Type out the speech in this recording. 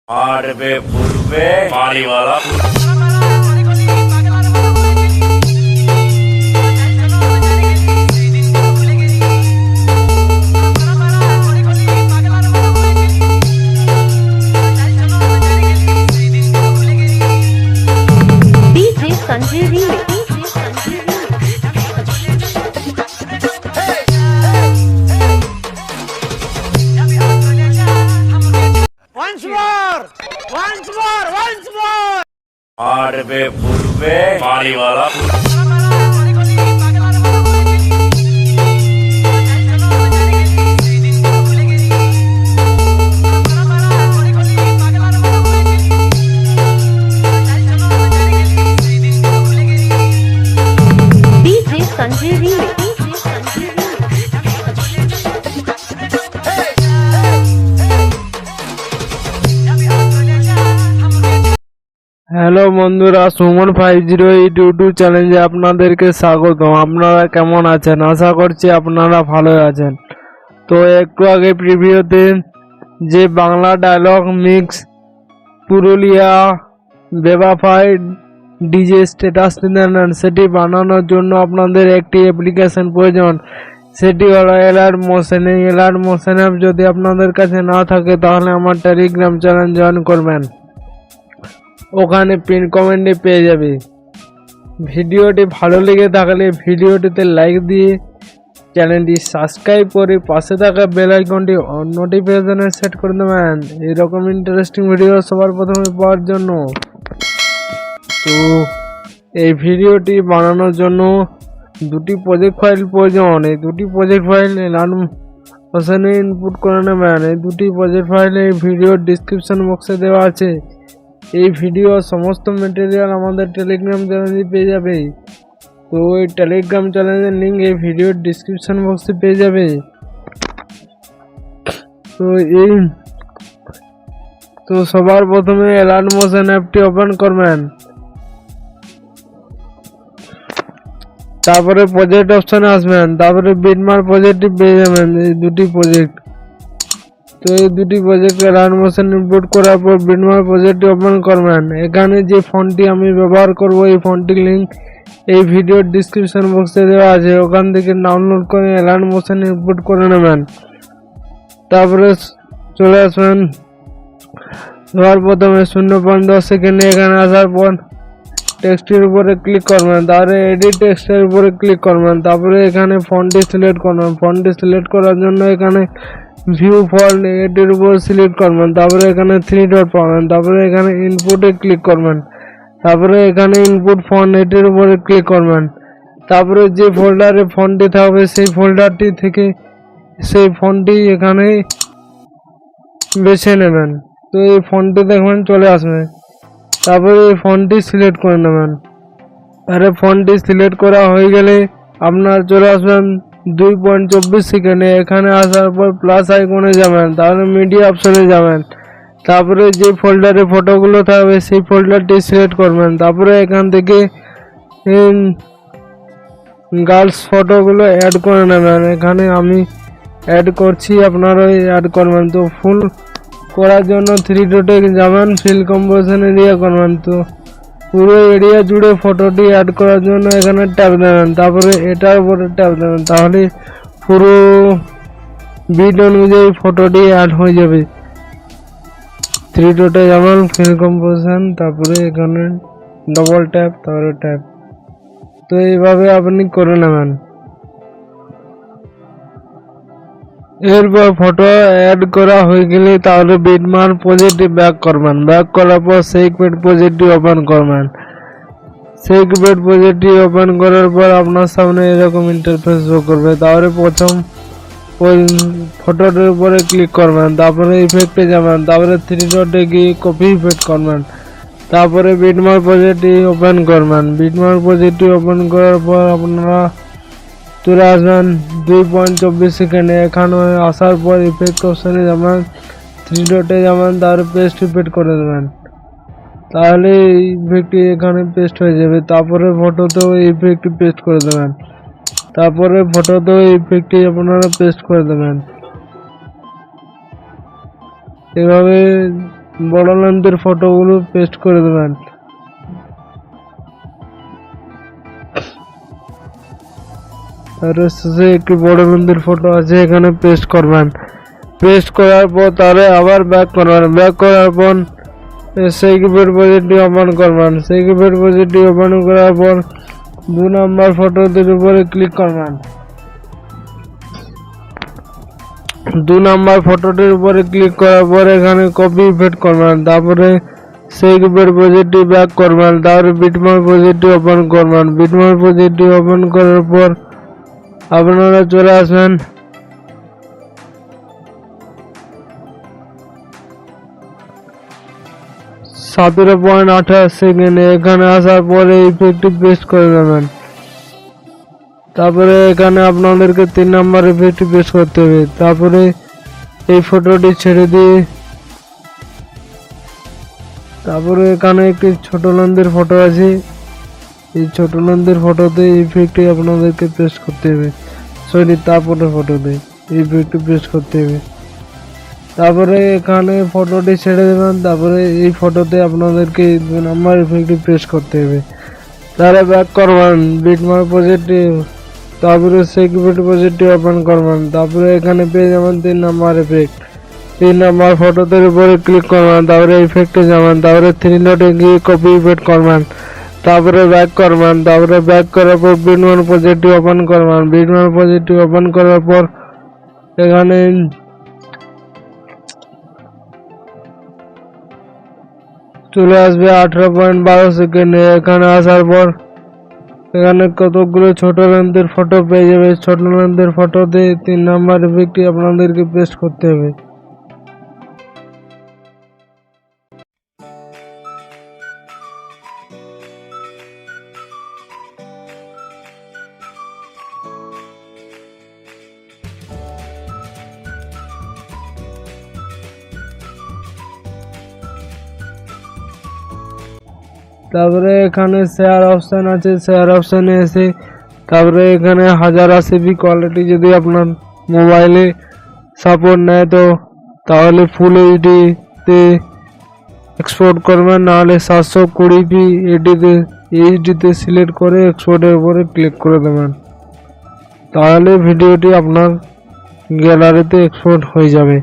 आडवे पूर्वे पानी वाला आडवे पूर्वे पानी वाला হ্যালো বন্ধুরা, সুমন 508 ইউটিউব চ্যানেলে আপনাদেরকে স্বাগত। আপনারা কেমন আছেন? আশা করছি আপনারা ভালো আছেন। তো একটু আগে প্রিভিউতে যে বাংলা ডায়লগ মিক্স পুরুলিয়া বেওয়াফায় ডিজে স্ট্যাটাস দেন, সেটি বানানোর জন্য আপনাদের একটি অ্যাপ্লিকেশন প্রয়োজন। সেটি হলো অ্যালাইট মোশন। এই অ্যালাইট মোশন অ্যাপ যদি আপনাদের কাছে না থাকে তাহলে আমার টেলিগ্রাম চ্যানেল জয়েন করবেন, ওখানে পিন কমেন্টে পেয়ে যাবে। ভিডিওটি ভালো লেগে থাকলে ভিডিওটিতে লাইক দিয়ে চ্যানেলটি সাবস্ক্রাইব করে পাশে থাকা বেল আইকনটি নোটিফিকেশনে সেট করে দেবেন এরকম ইন্টারেস্টিং ভিডিও সবার প্রথমে পাওয়ার জন্য। তো এই ভিডিওটি বানানোর জন্য দুটি প্রজেক্ট ফাইল প্রয়োজন। এই দুটি প্রজেক্ট ফাইল অ্যালাইট মোশনে ইনপুট করে নেবেন। এই দুটি প্রজেক্ট ফাইল এই ভিডিওর ডিসক্রিপশন বক্সে দেওয়া আছে। এই ভিডিও সমস্ত ম্যাটেরিয়াল আমাদের টেলিগ্রাম চ্যানেলে পেয়ে যাবে। তো এই টেলিগ্রাম চ্যানেলের লিঙ্ক এই ভিডিওর ডিসক্রিপশন বক্সে পেয়ে যাবে। তো সবার প্রথমে অ্যালাইট মোশন অ্যাপটি ওপেন করবেন, তারপরে প্রজেক্ট অপশনে আসবেন, তারপরে বিটমার্ক প্রজেক্টটি পেয়ে যাবেন। এই দুটি প্রজেক্ট, তো এই দুটি প্রজেক্ট অ্যালাইট মোশন ইনপুট করার পর বিটমার্ক প্রজেক্টটি ওপেন করবেন। এখানে যে ফন্টটি আমি ব্যবহার করব এই ফন্টটির লিঙ্ক এই ভিডিওর ডিসক্রিপশন বক্সে দেওয়া আছে, ওখান থেকে ডাউনলোড করে অ্যালাইট মোশন ইনপুট করে নেবেন। তারপরে চলে আসবেন, সবার প্রথমে 0.10 সেকেন্ডে এখানে আসার পর টেক্সটের উপরে ক্লিক করবেন, তারপরে এডিট টেক্সটের উপরে ক্লিক করবেন, তারপরে এখানে ফন্টটি সিলেক্ট করবেন। ফন্টটি সিলেক্ট করার জন্য এখানে ভিউ ফন্ট এটির উপর সিলেক্ট করবেন, তারপরে এখানে 3 ডট পাবেন, তারপরে এখানে ইনপুটে ক্লিক করবেন, তারপরে এখানে ইনপুট ফন্ট এটির উপরে ক্লিক করবেন, তারপরে যে ফোল্ডারে ফন্টটি থাকবে সেই ফোল্ডারটি থেকে সেই ফন্টটি এখানে বেছে নেবেন। তো এই ফন্টটি দেখবেন চলে আসবে, তারপরে এই ফন্টটি সিলেক্ট করে নেবেন। আর ফন্টটি সিলেক্ট করা হয়ে গেলে আপনার চলে আসবেন 2.24 সেকেন্ডে। এখানে আসার পর প্লাস আইকনে যাবেন, তাহলে মিডিয়া অপশনে যাবেন, তারপরে যে ফোল্ডারে ফটোগুলো থাকবে সেই ফোল্ডারটি সিলেক্ট করবেন, তারপরে এখান থেকে গার্লস ফটোগুলো অ্যাড করে নেবেন। এখানে আমি অ্যাড করছি, আপনারাই অ্যাড করবেন। তো ফুল করার জন্য 3 ডটে যাবেন, ফিল কম্পোজিশন এরিয়া করবেন। তো পুরো এরিয়া জুড়ে ফটোটি অ্যাড করার জন্য এখানে ট্যাপ দেবেন, তারপরে এটার উপরে ট্যাপ দেবেন, তাহলে পুরো বিট অনুযায়ী ফটোটি অ্যাড হয়ে যাবে। 3 ডটে যাবেন, ফিল কম্পোজিশন, তারপরে এখানে ডবল ট্যাপ, তারপরে ট্যাপ। তো এইভাবে আপনি করে নেবেন। এরপর ফটো অ্যাড করা হয়ে গেলে তাহলে বিটমার্ক প্রজেক্টটি ব্যাক করবেন। ব্যাক করার পর সেই প্রজেক্টটি ওপেন করবেন। সেই প্রজেক্টটি ওপেন করার পর আপনার সামনে এরকম ইন্টারফেস শো করবে। তাহলে প্রথম ওই ফটোটার উপরে ক্লিক করবেন, তারপরে ইফেক্টে যাবেন, তারপরে 3 ডটে গিয়ে কপি ইফেক্ট করবেন, তারপরে বিটমার্ক প্রজেক্টটি ওপেন করবেন। বিটমার্ক প্রজেক্টটি ওপেন করার পর আপনারা চলে আসবেন 2.24 সেকেন্ডে। এখানে আসার পর ইফেক্ট অপশনে যাবেন, 3 ডটে যাবেন, তারপরে পেস্ট ইফেক্ট করে দেবেন, তাহলে এই ইফেক্টটি এখানে পেস্ট হয়ে যাবে। তারপরে ফটোতেও এই ইফেক্টটি পেস্ট করে দেবেন, তারপরে ফটোতেও এই ইফেক্টটি আপনারা পেস্ট করে দেবেন। এভাবে বড় লেন্থের ফটোগুলো পেস্ট করে দেবেন। তার শেষে একটি বড় লেন্থের ফটো আছে, এখানে পেস্ট করবেন। পেস্ট করার পর তাহলে আবার ব্যাক করবেন। ব্যাক করার পর সেই গ্রুপের প্রজেক্টটি ওপেন করবেন। সেই গ্রুপের প্রজেক্টটি ওপেন করার পর 2 নম্বর ফটোটির উপরে ক্লিক করবেন। 2 নম্বর ফটোটির উপরে ক্লিক করার পর এখানে কপি ইফেক্ট করবেন। তারপরে সেই গ্রুপের প্রজেক্টটি ব্যাক করবেন। তারপরে বিটমার্ক প্রজেক্টটি ওপেন করবেন। বিটমার্ক প্রজেক্টটি ওপেন করার পর আপনারা চলে আসবেন সেকেন্ডে। এখানে আসার পরে ইফেক্টটি পেস্ট করে দেবেন। তারপরে এখানে আপনাদেরকে 3 নম্বর ইফেক্টটি পেস্ট করতে হবে। তারপরে এই ফটোটি ছেড়ে দিয়ে তারপরে এখানে একটি ছোট লেন্থের ফটো আছে, এই ছোট লেন্থের ফটোতে ইফেক্টটি আপনাদেরকে পেস্ট করতে হবে। তারপরে ফটোতে ইফেক্টটি পেস্ট করতে হবে। তারপরে এখানে ফটোটি ছেড়ে দেবেন। তারপরে এই ফটোতে আপনাদেরকে 2 নম্বর ইফেক্টটি পেস্ট করতে হবে। তাহলে ব্যাক করবেন বিটমার্ক প্রজেক্টটি। তারপরে সিকিউরিটি প্রজেক্টটি ওপেন করবেন। তারপরে এখানে পেয়ে যাবেন 3 নম্বর ইফেক্ট। 3 নম্বর ফটোটির উপরে ক্লিক করবেন। তারপরে ইফেক্টে যাবেন। তারপরে 3 ডটে গিয়ে কপি ইফেক্ট করবেন। তারপরে ব্যাক করবেন। তারপরে ব্যাক করার পর বিটমার্ক প্রজেক্টটি ওপেন করবেন। বিটমার্ক প্রজেক্টটি ওপেন করার পর এখানে চলে আসবে 18.12 সেকেন্ডে। এখানে আসার পর এখানে কতগুলো ছোট লেন্থের ফটো পেয়ে যাবে। ছোট লেন্থের ফটোতে 3 নম্বর ইফেক্টটি আপনাদেরকে পেস্ট করতে হবে। তারপরে এখানে শেয়ার অপশন আছে, শেয়ার অপশনে এসে তারপরে এখানে 1080p কোয়ালিটি যদি আপনার মোবাইলে সাপোর্ট নেয় তো তাহলে ফুল এইচডিতে এক্সপোর্ট করবেন, নাহলে 720p এইচডিতে সিলেক্ট করে এক্সপোর্টের উপরে ক্লিক করে দেবেন। তাহলে ভিডিওটি আপনার গ্যালারিতে এক্সপোর্ট হয়ে যাবে।